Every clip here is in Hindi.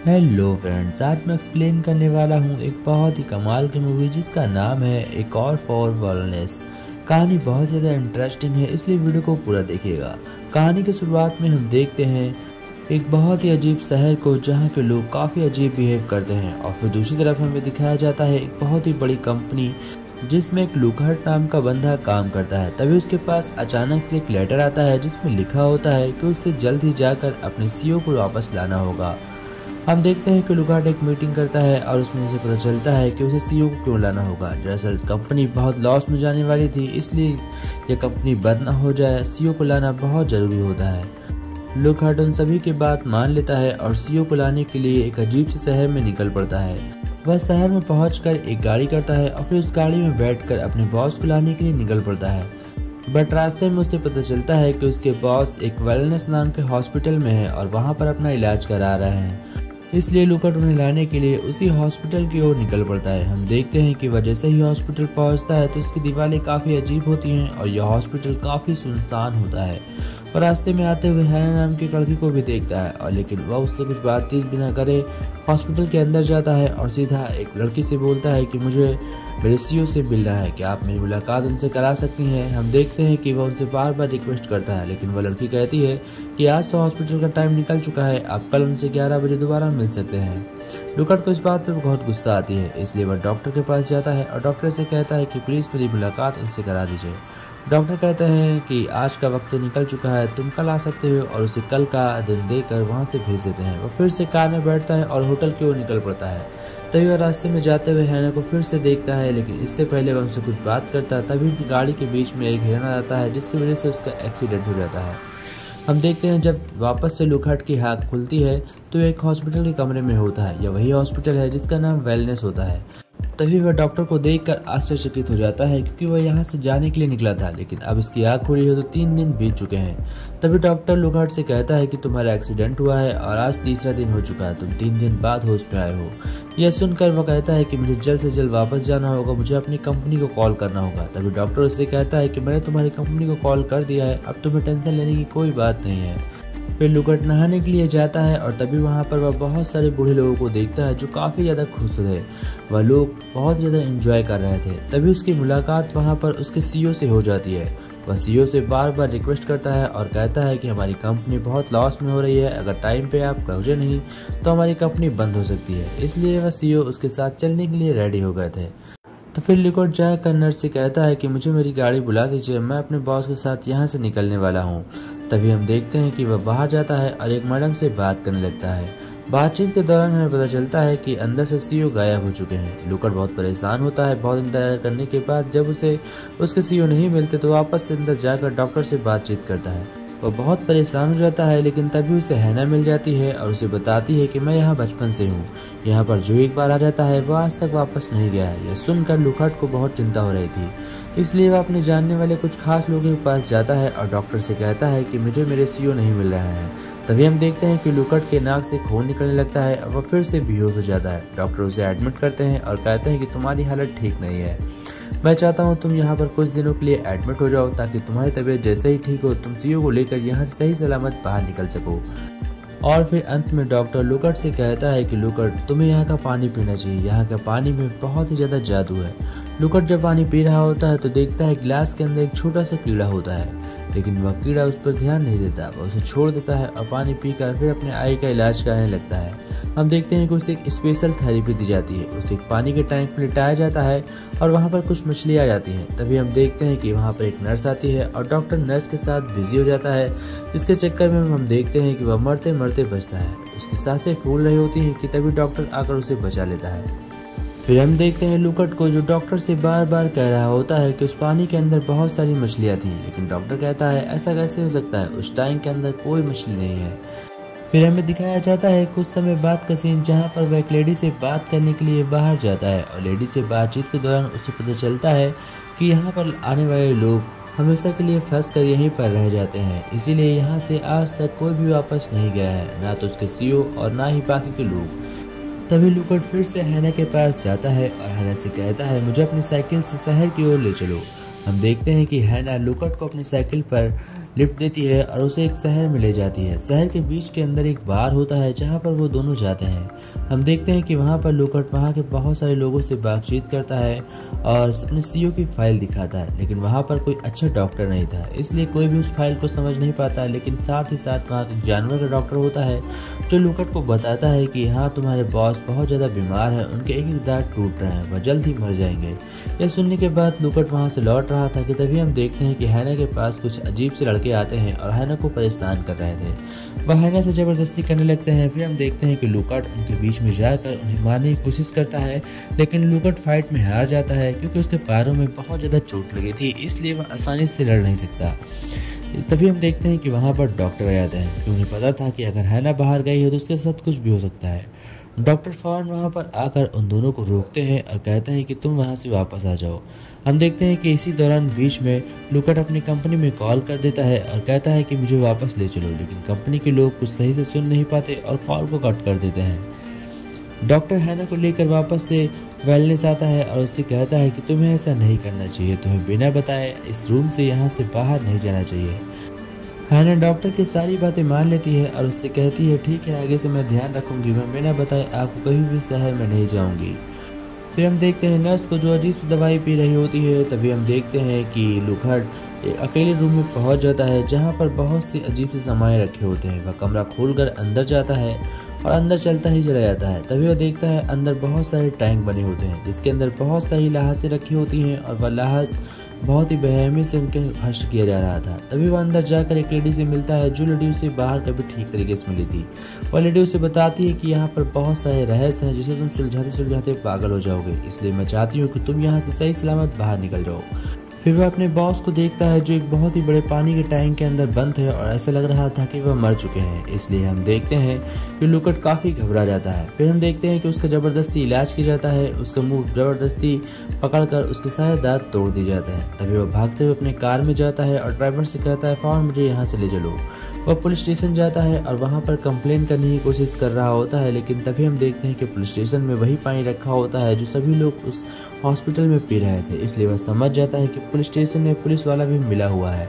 हेलो फ्रेंड्स, आज मैं एक्सप्लेन करने वाला हूँ एक बहुत ही कमाल की मूवी जिसका नाम है एक और फॉर वॉलनेस। कहानी बहुत ज़्यादा इंटरेस्टिंग है, इसलिए वीडियो को पूरा देखिएगा। कहानी की शुरुआत में हम देखते हैं एक बहुत ही अजीब शहर को जहाँ के लोग काफ़ी अजीब बिहेव करते हैं, और फिर दूसरी तरफ हमें दिखाया जाता है एक बहुत ही बड़ी कंपनी जिसमें एक लुकहट नाम का बंदा काम करता है। तभी उसके पास अचानक से एक लेटर आता है जिसमें लिखा होता है कि उसे जल्द ही जाकर अपने सीईओ को वापस लाना होगा। हम देखते हैं कि लुकहट एक मीटिंग करता है और उसमें उसे पता चलता है कि उसे सीईओ को क्यों लाना होगा। दरअसल कंपनी बहुत लॉस में जाने वाली थी, इसलिए यह कंपनी बंद न हो जाए, सीईओ को लाना बहुत ज़रूरी होता है। लुकहट उन सभी की बात मान लेता है और सीईओ को लाने के लिए एक अजीब से शहर में निकल पड़ता है। वह शहर में पहुंचकर एक गाड़ी करता है और फिर उस गाड़ी में बैठकर अपने बॉस को लाने के लिए निकल पड़ता है। बट रास्ते में उसे पता चलता है कि उसके बॉस एक वेलनेस नाम के हॉस्पिटल में है और वहां पर अपना इलाज करा रहे हैं, इसलिए लुकहट उन्हें लाने के लिए उसी हॉस्पिटल की ओर निकल पड़ता है। हम देखते हैं कि वह जैसे ही हॉस्पिटल पहुंचता है तो उसकी दीवारें काफ़ी अजीब होती हैं और यह हॉस्पिटल काफ़ी सुनसान होता है। और रास्ते में आते हुए हैना नाम की लड़की को भी देखता है, और लेकिन वह उससे कुछ बातचीत बिना करे हॉस्पिटल के अंदर जाता है और सीधा एक लड़की से बोलता है कि मुझे मेरे सीईओ से मिलना है, क्या आप मेरी मुलाकात उनसे करा सकती हैं। हम देखते हैं कि वह उनसे बार बार रिक्वेस्ट करता है, लेकिन वह लड़की कहती है कि आज तो हॉस्पिटल का टाइम निकल चुका है, आप कल उनसे 11 बजे दोबारा मिल सकते हैं। लुकहट को इस बात पर बहुत गुस्सा आती है, इसलिए वह डॉक्टर के पास जाता है और डॉक्टर से कहता है कि प्लीज़ मेरी मुलाकात उनसे करा दीजिए। डॉक्टर कहते हैं कि आज का वक्त तो निकल चुका है, तुम कल आ सकते हो, और उसे कल का दिन देकर वहाँ से भेज देते हैं। वह फिर से कार में बैठता है और होटल की ओर निकल पड़ता है। तभी वह रास्ते में जाते हुए हैना को फिर से देखता है, लेकिन इससे पहले वह उनसे कुछ बात करता है। तभी उनकी गाड़ी के बीच में एक हिरन आता है जिसकी वजह से उसका एक्सीडेंट हो जाता है। हम देखते हैं जब वापस से लुकहट की आँख खुलती है तो एक हॉस्पिटल के कमरे में होता है। यह वही हॉस्पिटल है जिसका नाम वेलनेस होता है। तभी वह डॉक्टर को देखकर आश्चर्यचकित हो जाता है, क्योंकि वह यहाँ से जाने के लिए निकला था, लेकिन अब इसकी आँख खुली है तो 3 दिन बीत चुके हैं। तभी डॉक्टर लुकहट से कहता है कि तुम्हारा एक्सीडेंट हुआ है और आज तीसरा दिन हो चुका है, तुम 3 दिन बाद होश में आए हो। यह सुनकर वह कहता है कि मुझे जल्द से जल्द वापस जाना होगा, मुझे अपनी कंपनी को कॉल करना होगा। तभी डॉक्टर उससे कहता है कि मैंने तुम्हारी कंपनी को कॉल कर दिया है, अब तुम्हें टेंशन लेने की कोई बात नहीं है। फिर लुकहट नहाने के लिए जाता है और तभी वहाँ पर वह बहुत सारे बूढ़े लोगों को देखता है जो काफ़ी ज़्यादा खुश थे। वह लोग बहुत ज़्यादा एंजॉय कर रहे थे। तभी उसकी मुलाकात वहाँ पर उसके सीईओ से हो जाती है। वह सीईओ से बार बार रिक्वेस्ट करता है और कहता है कि हमारी कंपनी बहुत लॉस में हो रही है, अगर टाइम पे आप पहुँचे नहीं तो हमारी कंपनी बंद हो सकती है। इसलिए वह सीईओ उसके साथ चलने के लिए रेडी हो गए थे। तो फिर लुकहट जाकर नर्स से कहता है कि मुझे मेरी गाड़ी बुला दीजिए, मैं अपने बॉस के साथ यहाँ से निकलने वाला हूँ। तभी हम देखते हैं कि वह बाहर जाता है और एक मैडम से बात करने लगता है। बातचीत के दौरान हमें पता चलता है कि अंदर से सीईओ गायब हो चुके हैं। लुकहट बहुत परेशान होता है। बहुत इंतजार करने के बाद जब उसे उसके सीईओ नहीं मिलते तो वापस से अंदर जाकर डॉक्टर से बातचीत करता है। वह बहुत परेशान हो जाता है, लेकिन तभी उसे हैना मिल जाती है और उसे बताती है कि मैं यहाँ बचपन से हूँ, यहाँ पर जो एक बार आ जाता है वह आज तक वापस नहीं गया है। यह सुनकर लुकहट को बहुत चिंता हो रही थी, इसलिए वह अपने जानने वाले कुछ खास लोगों के पास जाता है और डॉक्टर से कहता है कि मुझे मेरे सीईओ नहीं मिल रहे हैं। तभी हम देखते हैं कि लुकहट के नाक से खून निकलने लगता है और वह फिर से बेहोश हो जाता है। डॉक्टर उसे एडमिट करते हैं और कहते हैं कि तुम्हारी हालत ठीक नहीं है, मैं चाहता हूँ तुम यहाँ पर कुछ दिनों के लिए एडमिट हो जाओ, ताकि तुम्हारी तबीयत जैसे ही ठीक हो तुम सीईओ को लेकर यहाँ से सही सलामत बाहर निकल सको। और फिर अंत में डॉक्टर लुकहट से कहता है कि लुकहट तुम्हें यहाँ का पानी पीना चाहिए, यहाँ के पानी में बहुत ही ज़्यादा जादू है। लुकहट जब पानी पी रहा होता है तो देखता है गिलास के अंदर एक छोटा सा कीड़ा होता है, लेकिन वह कीड़ा उस पर ध्यान नहीं देता, वह उसे छोड़ देता है और पानी पीकर फिर अपने आई का इलाज कराने लगता है। हम देखते हैं कि उसे एक स्पेशल थेरेपी दी जाती है, उसे एक पानी के टैंक में लिटाया जाता है और वहाँ पर कुछ मछलियाँ आ जाती हैं। तभी हम देखते हैं कि वहाँ पर एक नर्स आती है और डॉक्टर नर्स के साथ बिजी हो जाता है, जिसके चक्कर में हम देखते हैं कि वह मरते मरते बचता है। उसकी सांसें फूल रही होती हैं कि तभी डॉक्टर आकर उसे बचा लेता है। फिर हम देखते हैं लुकहट को जो डॉक्टर से बार बार कह रहा होता है कि उस पानी के अंदर बहुत सारी मछलियाँ थी, लेकिन डॉक्टर कहता है ऐसा कैसे हो सकता है, उस टैंक के अंदर कोई मछली नहीं है। फिर हमें दिखाया जाता है कुछ समय बाद का सीन, जहाँ पर वह एक लेडी से बात करने के लिए बाहर जाता है और लेडी से बातचीत के दौरान उसे पता चलता है कि यहाँ पर आने वाले लोग हमेशा के लिए फंस कर यहीं पर रह जाते हैं, इसीलिए यहाँ से आज तक कोई भी वापस नहीं गया है, ना तो उसके सीईओ और ना ही बाकी के लोग। तभी लुकहट फिर से हैना के पास जाता है और हैना से कहता है मुझे अपनी साइकिल से शहर की ओर ले चलो। हम देखते हैं कि हैना लुकहट को अपनी साइकिल पर लिफ्ट देती है और उसे एक शहर में ले जाती है। शहर के बीच के अंदर एक बार होता है जहाँ पर वो दोनों जाते हैं। हम देखते हैं कि वहाँ पर लुकट वहाँ के बहुत सारे लोगों से बातचीत करता है और अपने सीईओ की फाइल दिखाता है, लेकिन वहाँ पर कोई अच्छा डॉक्टर नहीं था, इसलिए कोई भी उस फाइल को समझ नहीं पाता। लेकिन साथ ही साथ वहाँ एक जानवर का डॉक्टर होता है जो लुकट को बताता है कि हाँ, तुम्हारे बॉस बहुत ज़्यादा बीमार है, उनके एक एक दांत टूट रहे हैं, वह जल्द ही मर जाएंगे। यह सुनने के बाद लुकट वहाँ से लौट रहा था कि तभी हम देखते हैं कि हैना के पास कुछ अजीब से लड़के आते हैं और हैना को परेशान कर रहे थे। वह हैना से ज़बरदस्ती करने लगते हैं। फिर हम देखते हैं कि लुकट उनके बीच में जाकर उन्हें मारने की कोशिश करता है, लेकिन लुकट फाइट में हार जाता है क्योंकि उसके पैरों में बहुत ज़्यादा चोट लगी थी, इसलिए वह आसानी से लड़ नहीं सकता। तभी हम देखते हैं कि वहाँ पर डॉक्टर आ जाते हैं क्योंकि उन्हें पता था कि अगर हैना बाहर गई है तो उसके साथ कुछ भी हो सकता है। डॉक्टर फौरन वहाँ पर आकर उन दोनों को रोकते हैं और कहते हैं कि तुम वहाँ से वापस आ जाओ। हम देखते हैं कि इसी दौरान बीच में लुकट अपनी कंपनी में कॉल कर देता है और कहता है कि मुझे वापस ले चलो, लेकिन कंपनी के लोग कुछ सही से सुन नहीं पाते और कॉल को कट कर देते हैं। डॉक्टर हैना को लेकर वापस से वेलनेस आता है और उससे कहता है कि तुम्हें ऐसा नहीं करना चाहिए, तुम्हें बिना बताए इस रूम से यहाँ से बाहर नहीं जाना चाहिए। हैना डॉक्टर की सारी बातें मान लेती है और उससे कहती है ठीक है, आगे से मैं ध्यान रखूंगी, मैं बिना बताए आपको कहीं भी शहर में नहीं जाऊंगी। फिर हम देखते हैं नर्स को जो अजीब सी दवाई पी रही होती है। तभी हम देखते हैं कि लुकट एक अकेले रूम में पहुंच जाता है जहां पर बहुत सी अजीब से सामान रखे होते हैं। वह कमरा खोलकर अंदर जाता है और अंदर चलता ही चला जाता है। तभी वह देखता है अंदर बहुत सारे टैंक बने होते हैं जिसके अंदर बहुत सारी लाशें रखी होती हैं और वह लाश बहुत ही बेरहमी से उनके हश्र किया जा रहा था। तभी वह अंदर जाकर एक लेडी से मिलता है जो लेडी उसे बाहर कभी ठीक तरीके से मिली थी। वह लेडी उसे बताती है कि यहाँ पर बहुत सारे रहस्य हैं जिसे तुम सुलझाते सुलझाते पागल हो जाओगे, इसलिए मैं चाहती हूँ कि तुम यहाँ से सही सलामत बाहर निकल जाओ। फिर वह अपने बॉस को देखता है जो एक बहुत ही बड़े पानी के टैंक के अंदर बंद है और ऐसा लग रहा था कि वह मर चुके हैं, इसलिए हम देखते हैं कि लुकट काफ़ी घबरा जाता है। फिर हम देखते हैं कि उसका ज़बरदस्ती इलाज किया जाता है, उसका मुंह ज़बरदस्ती पकड़कर उसके सारे दांत तोड़ दिए जाते हैं। तभी वह भागते हुए अपने कार में जाता है और ड्राइवर से कहता है फौरन मुझे यहाँ से ले चलो। वह पुलिस स्टेशन जाता है और वहाँ पर कंप्लेन करने की कोशिश कर रहा होता है, लेकिन तभी हम देखते हैं कि पुलिस स्टेशन में वही पानी रखा होता है जो सभी लोग उस हॉस्पिटल में पी रहे थे, इसलिए वह समझ जाता है कि पुलिस स्टेशन में पुलिस वाला भी मिला हुआ है।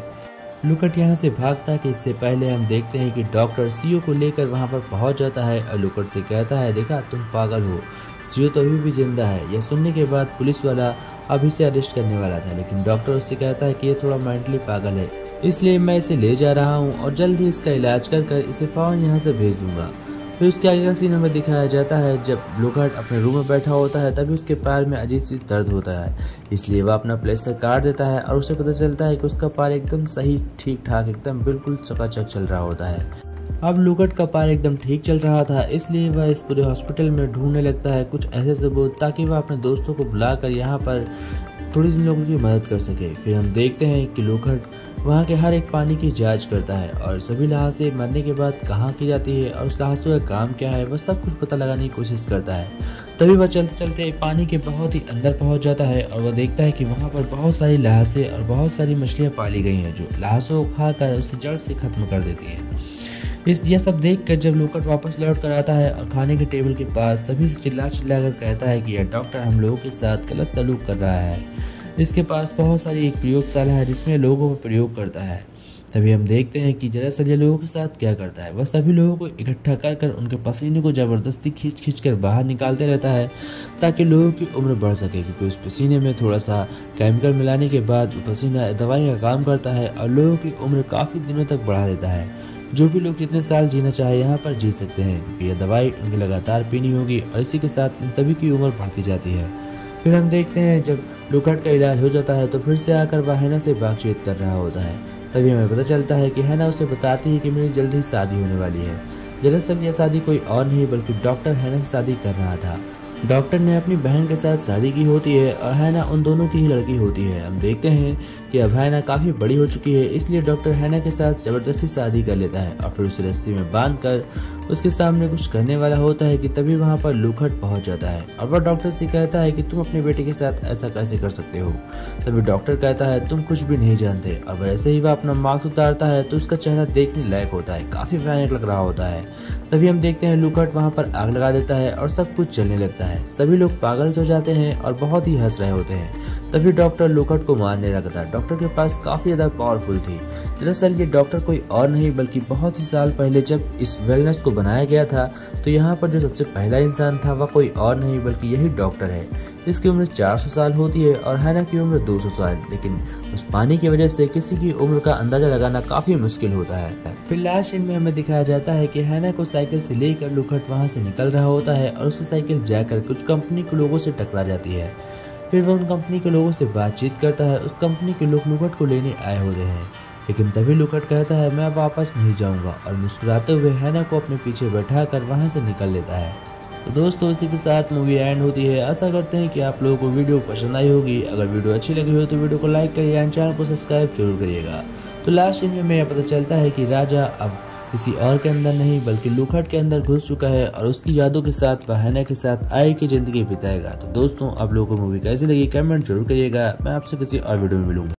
लुकट यहाँ से भागता है कि इससे पहले हम देखते हैं कि डॉक्टर सीईओ को लेकर वहाँ पर पहुँच जाता है और लुकट से कहता है देखा तुम पागल हो, सीईओ तो अभी भी जिंदा है। यह सुनने के बाद पुलिस वाला अभी से अरेस्ट करने वाला था, लेकिन डॉक्टर उससे कहता है कि ये थोड़ा मेंटली पागल है, इसलिए मैं इसे ले जा रहा हूँ और जल्द ही इसका इलाज कर इसे फौरन यहाँ से भेज दूंगा। फिर उसके आगे का सीन हमें दिखाया जाता है जब लुकट अपने रूम में बैठा होता है, तभी उसके पैर में अजीब सी दर्द होता है, इसलिए वह अपना प्लास्टर काट देता है और उसे पता चलता है कि उसका पैर एकदम सही ठीक ठाक एकदम बिल्कुल चकाचक चल रहा होता है। अब लुकट का पैर एकदम ठीक चल रहा था, इसलिए वह इस पूरे हॉस्पिटल में ढूंढने लगता है कुछ ऐसे सबूत ताकि वह अपने दोस्तों को बुलाकर यहाँ पर थोड़ी सी लोगों की मदद कर सके। फिर हम देखते हैं कि लुकट वहाँ के हर एक पानी की जांच करता है और सभी लाशें मरने के बाद कहाँ की जाती है और उस लाशों का काम क्या है, वह सब कुछ पता लगाने की कोशिश करता है। तभी वह चलते चलते पानी के बहुत ही अंदर पहुँच जाता है और वह देखता है कि वहाँ पर बहुत सारी लाशें और बहुत सारी मछलियाँ पाली गई हैं जो लाशों को खाकर उसे जड़ से खत्म कर देती हैं। यह सब देखकर जब लुकट वापस लौट कर आता है और खाने के टेबल के पास सभी से चिल्ला कर कहता है कि यह डॉक्टर हम लोगों के साथ गलत सलूक कर रहा है, इसके पास बहुत सारी एक प्रयोगशाला है जिसमें लोगों पर प्रयोग करता है। तभी हम देखते हैं कि दरअसल ये लोगों के साथ क्या करता है, वह सभी लोगों को इकट्ठा कर उनके पसीने को ज़बरदस्ती खींच कर बाहर निकालते रहता है ताकि लोगों की उम्र बढ़ सके, क्योंकि उस पसीने में थोड़ा सा केमिकल मिलाने के बाद पसीना दवाई का काम करता है और लोगों की उम्र काफ़ी दिनों तक बढ़ा देता है। जो भी लोग जितने साल जीना चाहे यहाँ पर जी सकते हैं, क्योंकि यह दवाई उनकी लगातार पीनी होगी और इसी के साथ इन सभी की उम्र बढ़ती जाती है। फिर हम देखते हैं जब लुकट का इलाज हो जाता है तो फिर से आकर वह हैना से बातचीत कर रहा होता है। तभी हमें पता चलता है कि हैना उसे बताती है कि मेरी जल्द ही शादी होने वाली है। दरअसल यह शादी कोई और नहीं बल्कि डॉक्टर हैना से शादी कर रहा था। डॉक्टर ने अपनी बहन के साथ शादी की होती है और हैना उन दोनों की ही लड़की होती है। हम देखते हैं कि अब हैना काफ़ी बड़ी हो चुकी है, इसलिए डॉक्टर हैना के साथ ज़बरदस्ती शादी कर लेता है और फिर उसे रस्सी में बांधकर उसके सामने कुछ करने वाला होता है कि तभी वहाँ पर लुकट पहुँच जाता है और वह डॉक्टर से कहता है कि तुम अपने बेटे के साथ ऐसा कैसे कर सकते हो। तभी डॉक्टर कहता है तुम कुछ भी नहीं जानते, और वैसे ही वह अपना मास्क उतारता है तो उसका चेहरा देखने लायक होता है, काफ़ी भयानक लग रहा होता है। तभी हम देखते हैं लुकट वहाँ पर आग लगा देता है और सब कुछ चलने लगता है। सभी लोग पागल हो जाते हैं और बहुत ही हंस रहे होते हैं। तभी डॉक्टर लुकट को मारने लगा था। डॉक्टर के पास काफी ज्यादा पावरफुल थी। दरअसल ये डॉक्टर कोई और नहीं बल्कि बहुत सी साल पहले जब इस वेलनेस को बनाया गया था तो यहाँ पर जो सबसे पहला इंसान था वह कोई और नहीं बल्कि यही डॉक्टर है। इसकी उम्र 400 साल होती है और हैना की उम्र 200 साल, लेकिन उस पानी की वजह से किसी की उम्र का अंदाजा लगाना काफी मुश्किल होता है। फिर लास्ट सीन में हमें दिखाया जाता है कि हैना को साइकिल से लेकर लुकट वहां से निकल रहा होता है और उसकी साइकिल जाकर कुछ कंपनी के लोगों से टकरा जाती है। फिर वह उन कंपनी के लोगों से बातचीत करता है। उस कंपनी के लोग लुकट को लेने आए होते हैं, लेकिन तभी लुकट कहता है मैं वापस नहीं जाऊंगा और मुस्कुराते हुए हैना को अपने पीछे बैठाकर वहां से निकल लेता है। तो दोस्तों इसी के साथ मूवी एंड होती है। आशा करते हैं कि आप लोगों को वीडियो पसंद आई होगी। अगर वीडियो अच्छी लगी हो तो वीडियो को लाइक करिए एंड चैनल को सब्सक्राइब जरूर करिएगा। तो लास्ट सीन में हमें पता चलता है कि राजा अब किसी और के अंदर नहीं बल्कि लुकट के अंदर घुस चुका है और उसकी यादों के साथ वह हैना के साथ आए की जिंदगी बिताएगा। तो दोस्तों आप लोगों को मूवी कैसी लगी कमेंट जरूर करिएगा। मैं आपसे किसी और वीडियो में मिलूंगा।